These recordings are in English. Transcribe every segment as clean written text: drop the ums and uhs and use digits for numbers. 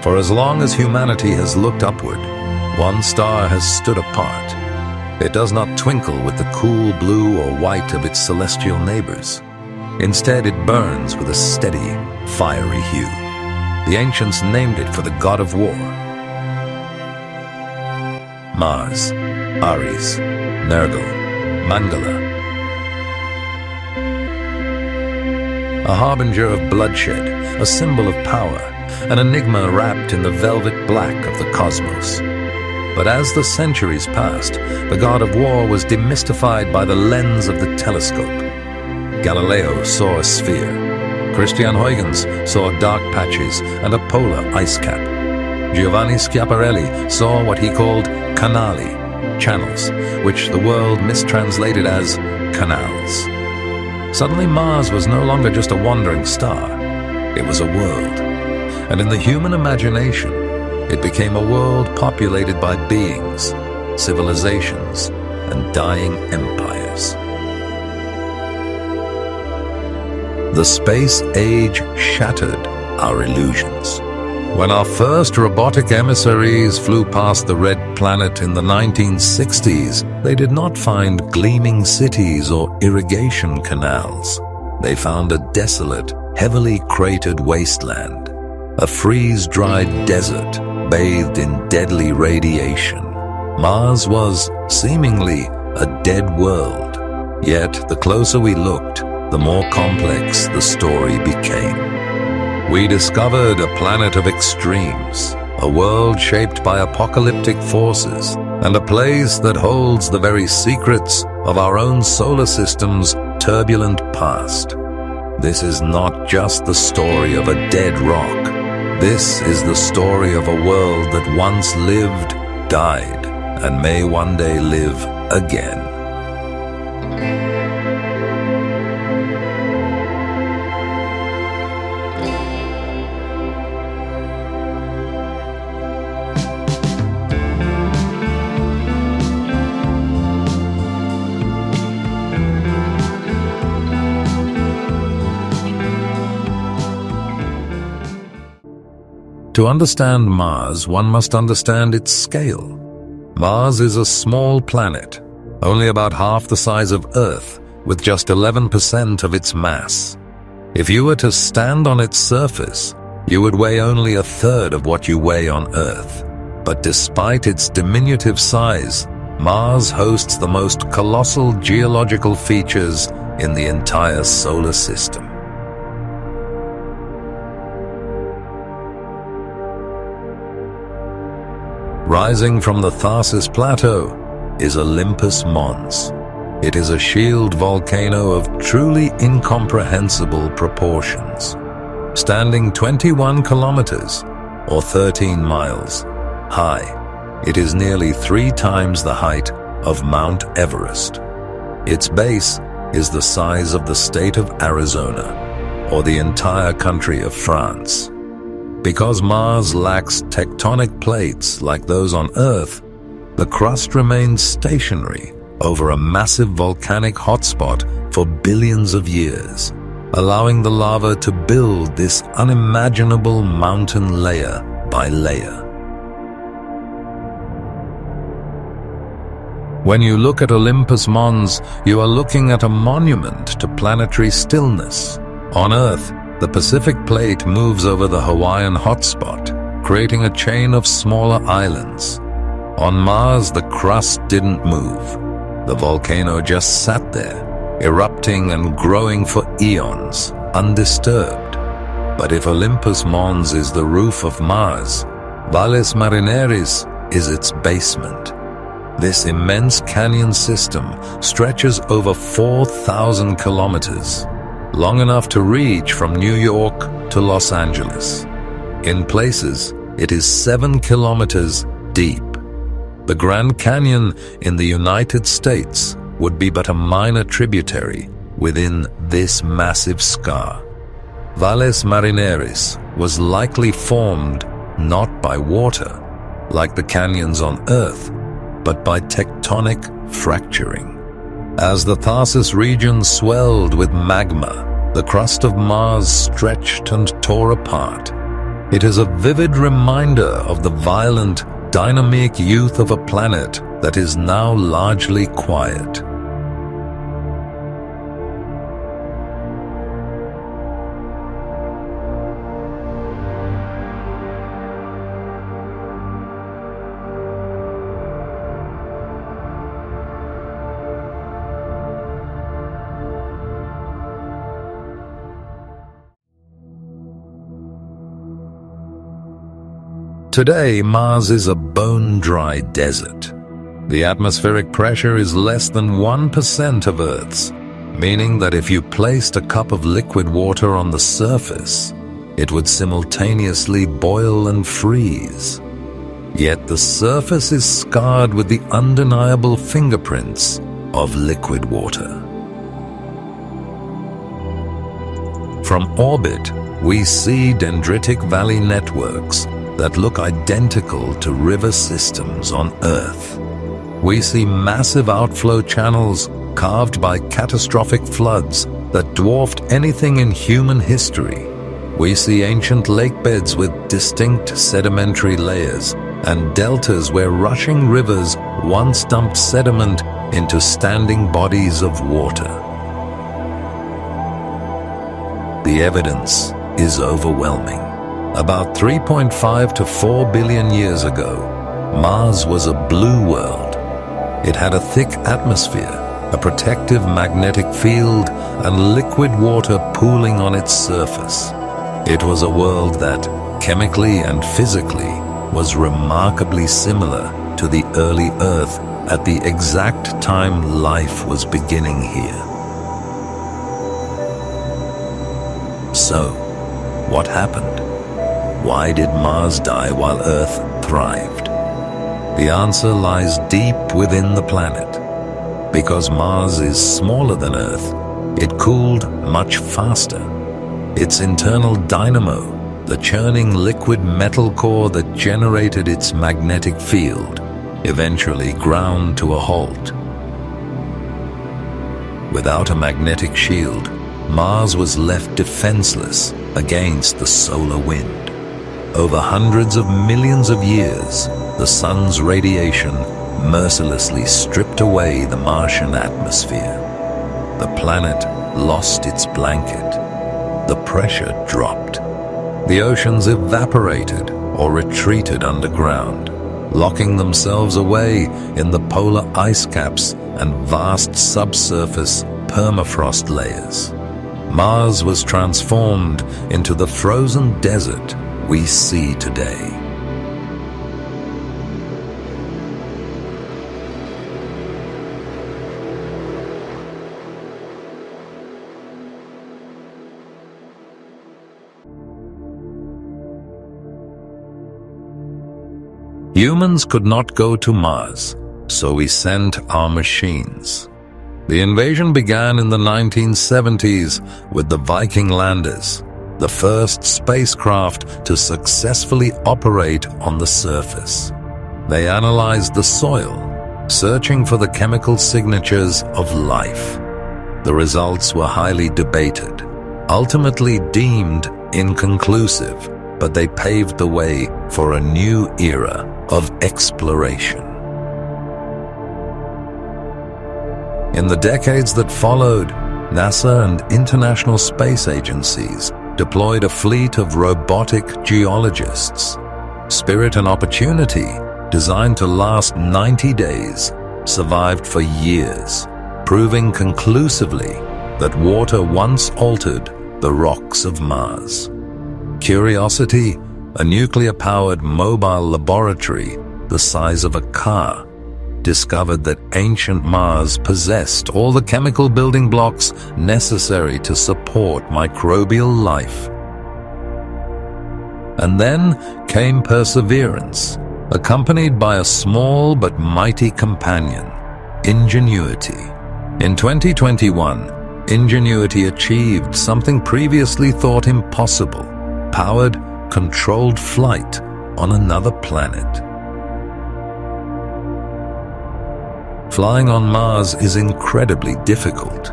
For as long as humanity has looked upward, one star has stood apart. It does not twinkle with the cool blue or white of its celestial neighbors. Instead, it burns with a steady, fiery hue. The ancients named it for the god of war. Mars, Ares, Nergal, Mangala. A harbinger of bloodshed, a symbol of power, an enigma wrapped in the velvet black of the cosmos. But as the centuries passed, the god of war was demystified by the lens of the telescope. Galileo saw a sphere. Christiaan Huygens saw dark patches and a polar ice cap. Giovanni Schiaparelli saw what he called canali, channels, which the world mistranslated as canals. Suddenly Mars was no longer just a wandering star. It was a world. And in the human imagination, it became a world populated by beings, civilizations, and dying empires. The space age shattered our illusions. When our first robotic emissaries flew past the red planet in the 1960s, they did not find gleaming cities or irrigation canals. They found a desolate, heavily cratered wasteland, a freeze-dried desert bathed in deadly radiation. Mars was, seemingly, a dead world. Yet, the closer we looked, the more complex the story became. We discovered a planet of extremes, a world shaped by apocalyptic forces, and a place that holds the very secrets of our own solar system's turbulent past. This is not just the story of a dead rock. This is the story of a world that once lived, died, and may one day live again. To understand Mars, one must understand its scale. Mars is a small planet, only about half the size of Earth, with just 11% of its mass. If you were to stand on its surface, you would weigh only a third of what you weigh on Earth. But despite its diminutive size, Mars hosts the most colossal geological features in the entire solar system. Rising from the Tharsis Plateau is Olympus Mons. It is a shield volcano of truly incomprehensible proportions. Standing 21 kilometers, or 13 miles, high, it is nearly 3 times the height of Mount Everest. Its base is the size of the state of Arizona, or the entire country of France. Because Mars lacks tectonic plates like those on Earth, the crust remains stationary over a massive volcanic hotspot for billions of years, allowing the lava to build this unimaginable mountain layer by layer. When you look at Olympus Mons, you are looking at a monument to planetary stillness. On Earth, the Pacific Plate moves over the Hawaiian hotspot, creating a chain of smaller islands. On Mars, the crust didn't move. The volcano just sat there, erupting and growing for eons, undisturbed. But if Olympus Mons is the roof of Mars, Valles Marineris is its basement. This immense canyon system stretches over 4,000 kilometers, long enough to reach from New York to Los Angeles. In places, it is 7 kilometers deep. The Grand Canyon in the United States would be but a minor tributary within this massive scar. Valles Marineris was likely formed not by water, like the canyons on Earth, but by tectonic fracturing. As the Tharsis region swelled with magma, the crust of Mars stretched and tore apart, It is a vivid reminder of the violent, dynamic youth of a planet that is now largely quiet. Today, Mars is a bone-dry desert. The atmospheric pressure is less than 1% of Earth's, meaning that if you placed a cup of liquid water on the surface, it would simultaneously boil and freeze. Yet the surface is scarred with the undeniable fingerprints of liquid water. From orbit, we see dendritic valley networks that look identical to river systems on Earth. We see massive outflow channels carved by catastrophic floods that dwarfed anything in human history. We see ancient lakebeds with distinct sedimentary layers and deltas where rushing rivers once dumped sediment into standing bodies of water. The evidence is overwhelming. About 3.5 to 4 billion years ago, Mars was a blue world. It had a thick atmosphere, a protective magnetic field, and liquid water pooling on its surface. It was a world that, chemically and physically, was remarkably similar to the early Earth at the exact time life was beginning here. So, what happened? Why did Mars die while Earth thrived? The answer lies deep within the planet. Because Mars is smaller than Earth, it cooled much faster. Its internal dynamo, the churning liquid metal core that generated its magnetic field, eventually ground to a halt. Without a magnetic shield, Mars was left defenseless against the solar wind. Over hundreds of millions of years, the sun's radiation mercilessly stripped away the Martian atmosphere. The planet lost its blanket. The pressure dropped. The oceans evaporated or retreated underground, locking themselves away in the polar ice caps and vast subsurface permafrost layers. Mars was transformed into the frozen desert we see today. Humans could not go to Mars, so we sent our machines. The invasion began in the 1970s with the Viking landers, the first spacecraft to successfully operate on the surface. They analyzed the soil, searching for the chemical signatures of life. The results were highly debated, ultimately deemed inconclusive, but they paved the way for a new era of exploration. In the decades that followed, NASA and international space agencies deployed a fleet of robotic geologists. Spirit and Opportunity, designed to last 90 days, survived for years, proving conclusively that water once altered the rocks of Mars. Curiosity, a nuclear-powered mobile laboratory the size of a car, discovered that ancient Mars possessed all the chemical building blocks necessary to support microbial life. And then came Perseverance, accompanied by a small but mighty companion, Ingenuity. In 2021, Ingenuity achieved something previously thought impossible: powered, controlled flight on another planet. Flying on Mars is incredibly difficult.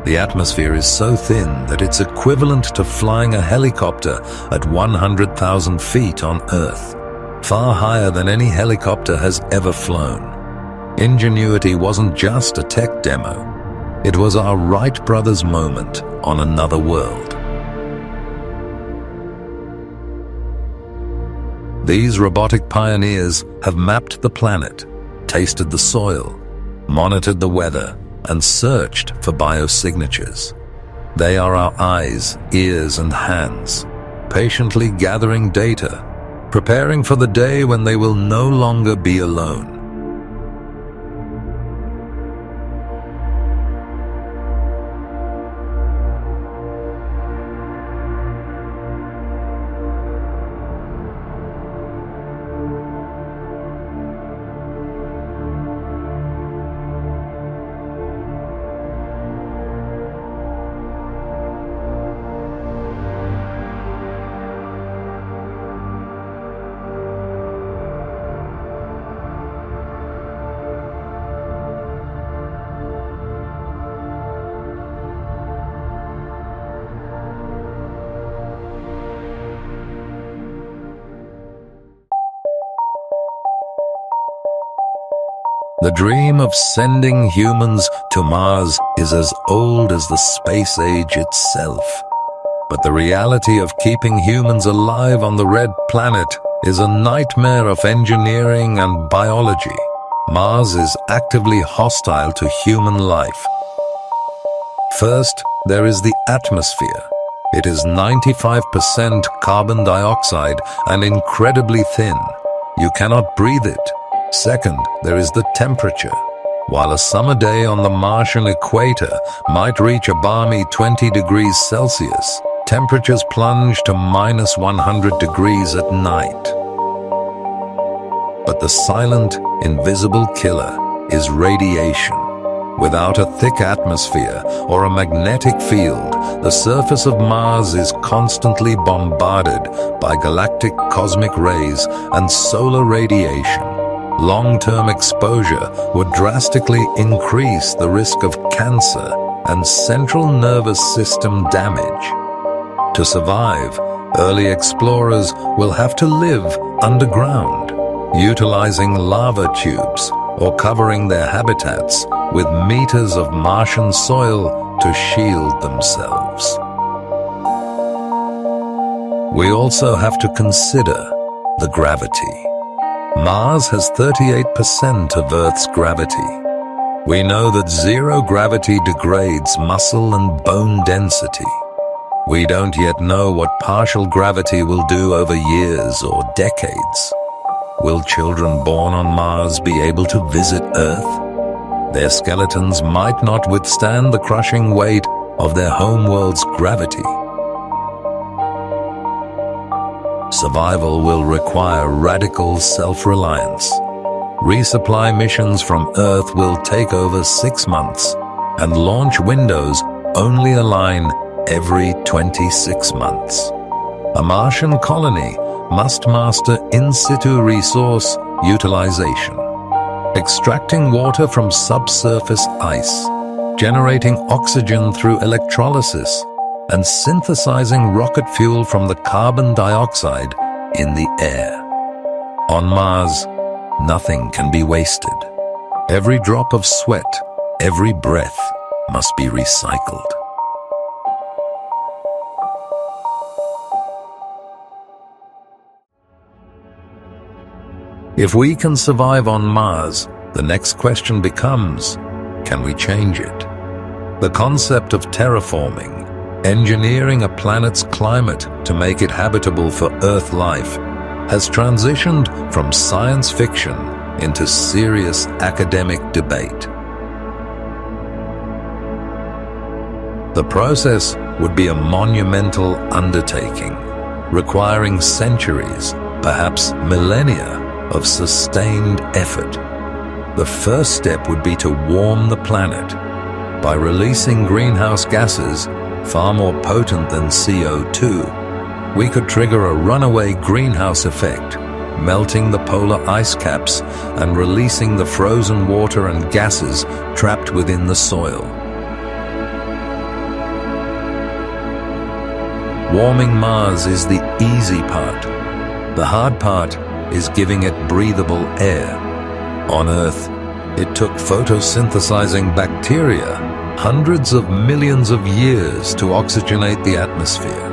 The atmosphere is so thin that it's equivalent to flying a helicopter at 100,000 feet on Earth, far higher than any helicopter has ever flown. Ingenuity wasn't just a tech demo. It was our Wright brothers' moment on another world. These robotic pioneers have mapped the planet, tasted the soil, monitored the weather, and searched for biosignatures. They are our eyes, ears, and hands, patiently gathering data, preparing for the day when they will no longer be alone. The dream of sending humans to Mars is as old as the space age itself. But the reality of keeping humans alive on the red planet is a nightmare of engineering and biology. Mars is actively hostile to human life. First, there is the atmosphere. It is 95% carbon dioxide and incredibly thin. You cannot breathe it. Second, there is the temperature. While a summer day on the Martian equator might reach a balmy 20 degrees Celsius, temperatures plunge to minus 100 degrees at night. But the silent, invisible killer is radiation. Without a thick atmosphere or a magnetic field, the surface of Mars is constantly bombarded by galactic cosmic rays and solar radiation. Long-term exposure would drastically increase the risk of cancer and central nervous system damage. To survive, early explorers will have to live underground, utilizing lava tubes or covering their habitats with meters of Martian soil to shield themselves. We also have to consider the gravity. Mars has 38% of Earth's gravity. We know that zero gravity degrades muscle and bone density. We don't yet know what partial gravity will do over years or decades. Will children born on Mars be able to visit Earth? Their skeletons might not withstand the crushing weight of their homeworld's gravity. Survival will require radical self-reliance. Resupply missions from Earth will take over 6 months, and launch windows only align every 26 months. A Martian colony must master in situ resource utilization, extracting water from subsurface ice, generating oxygen through electrolysis, and synthesizing rocket fuel from the carbon dioxide in the air. On Mars, nothing can be wasted. Every drop of sweat, every breath must be recycled. If we can survive on Mars, the next question becomes, can we change it? The concept of terraforming, engineering a planet's climate to make it habitable for Earth life, has transitioned from science fiction into serious academic debate. The process would be a monumental undertaking, requiring centuries, perhaps millennia, of sustained effort. The first step would be to warm the planet by releasing greenhouse gases far more potent than CO2. We could trigger a runaway greenhouse effect, melting the polar ice caps and releasing the frozen water and gases trapped within the soil. Warming Mars is the easy part. The hard part is giving it breathable air. On Earth, it took photosynthesizing bacteria hundreds of millions of years to oxygenate the atmosphere.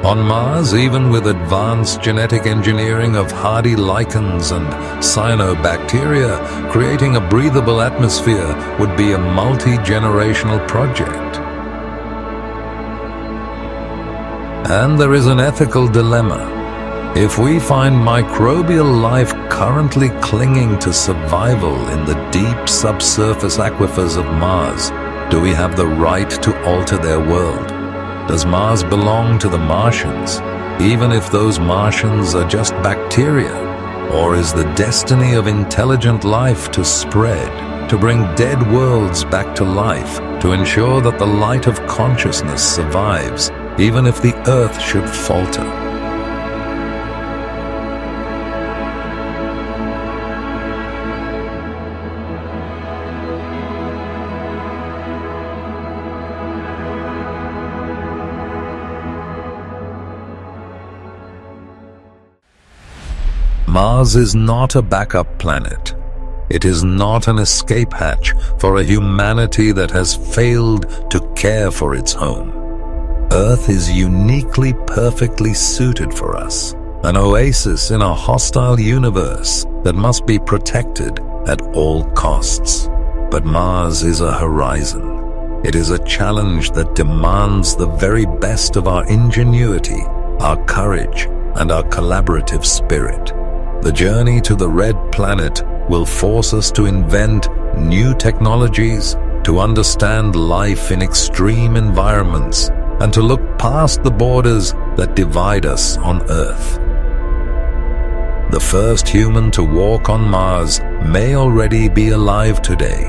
On Mars, even with advanced genetic engineering of hardy lichens and cyanobacteria, creating a breathable atmosphere would be a multi-generational project. And there is an ethical dilemma. If we find microbial life currently clinging to survival in the deep subsurface aquifers of Mars, do we have the right to alter their world? Does Mars belong to the Martians, even if those Martians are just bacteria? Or is the destiny of intelligent life to spread, to bring dead worlds back to life, to ensure that the light of consciousness survives, even if the Earth should falter? Mars is not a backup planet. It is not an escape hatch for a humanity that has failed to care for its home. Earth is uniquely, perfectly suited for us, an oasis in a hostile universe that must be protected at all costs. But Mars is a horizon. It is a challenge that demands the very best of our ingenuity, our courage, and our collaborative spirit. The journey to the Red Planet will force us to invent new technologies, to understand life in extreme environments, and to look past the borders that divide us on Earth. The first human to walk on Mars may already be alive today.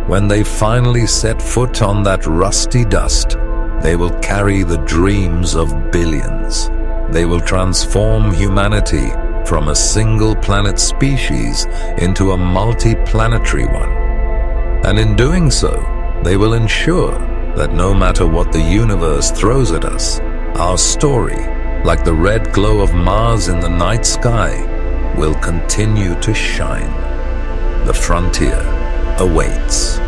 When they finally set foot on that rusty dust, they will carry the dreams of billions. They will transform humanity from a single planet species into a multi-planetary one. And in doing so, they will ensure that no matter what the universe throws at us, our story, like the red glow of Mars in the night sky, will continue to shine. The frontier awaits.